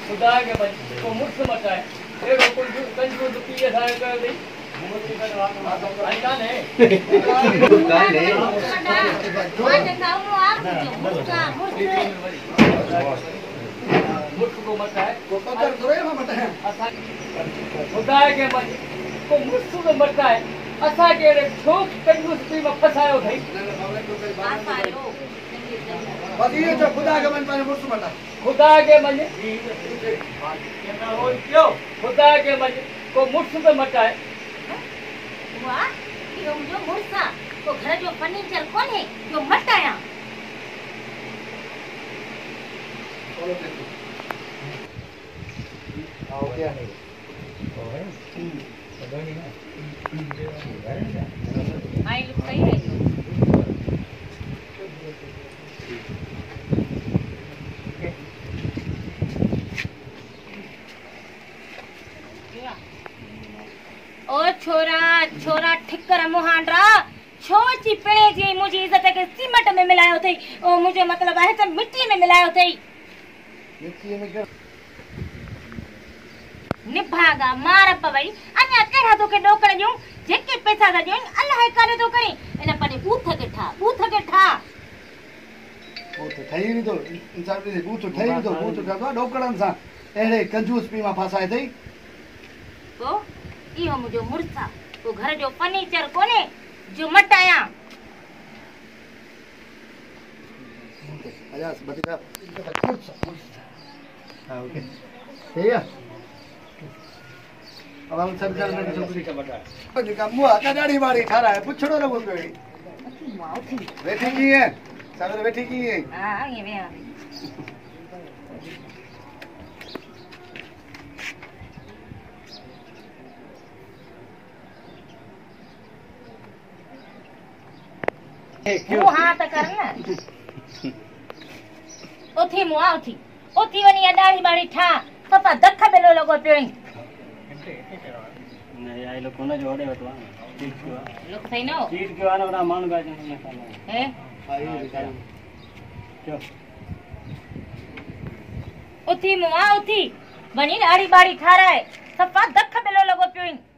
खुदा के बच को मुर्स मचाए एड़ो कंजूस पीए थाए कर दई काने मुर्स को मचाए को कदर करे ना मचाए खुदा के बच को मुर्स को मचाए असा के ठोक कंजूस पी में फसायो थई फसायो बस ये जो खुदा के मन पर मुर्स मटा खुदा के मन क्यों खुदा के मन को मुर्स पे मटाए वाह ये जो मुर्सा तो घर जो फर्नीचर कौन है जो मटाया आओ क्या है आई लुक सही है ओ छोरा छोरा ठिकर मुहांडरा छोची पिणे जी मुझी इज्जत के सीमेंट में मिलायो थई ओ मुझे मतलब है तो मिट्टी में मिलायो थई मिट्टी में क्या निभागा मार पवई अन्या केड़ा तो के डोकड़ जो जेके पैसा दा जो अल्लाह करे तो करी एना पने बूथ के ठा वो तो ठही भी तो इंसान भी बूथ ठही भी तो बूथ का तो डोकड़न सा एड़े कंजूस पी में फसाए थई तो इहो मुझो मुर्सा तो घर जो फर्नीचर कोने जो मटाया आजा बतिका हां ओके ठीक है अब हम सब जन में छोकरी का बता का मुआ का दाढ़ी बाड़ी ठारा है पुछड़ो न बोल पे बैठी की है सागर बैठी की है हां ये वे वो हाँ तो करना ओथी मुआ ओथी वनी दाढ़ी बाड़ी ठा पापा दख बेलो लगो पियो नहीं आई लोग कोना जोड़े बतवा लोग सही ना चीट क्यों आना बड़ा मान गाज है क्यों ओथी मुआ ओथी वनी दाढ़ी बाड़ी ठा रहा है सफा दख बेलो लगो पियो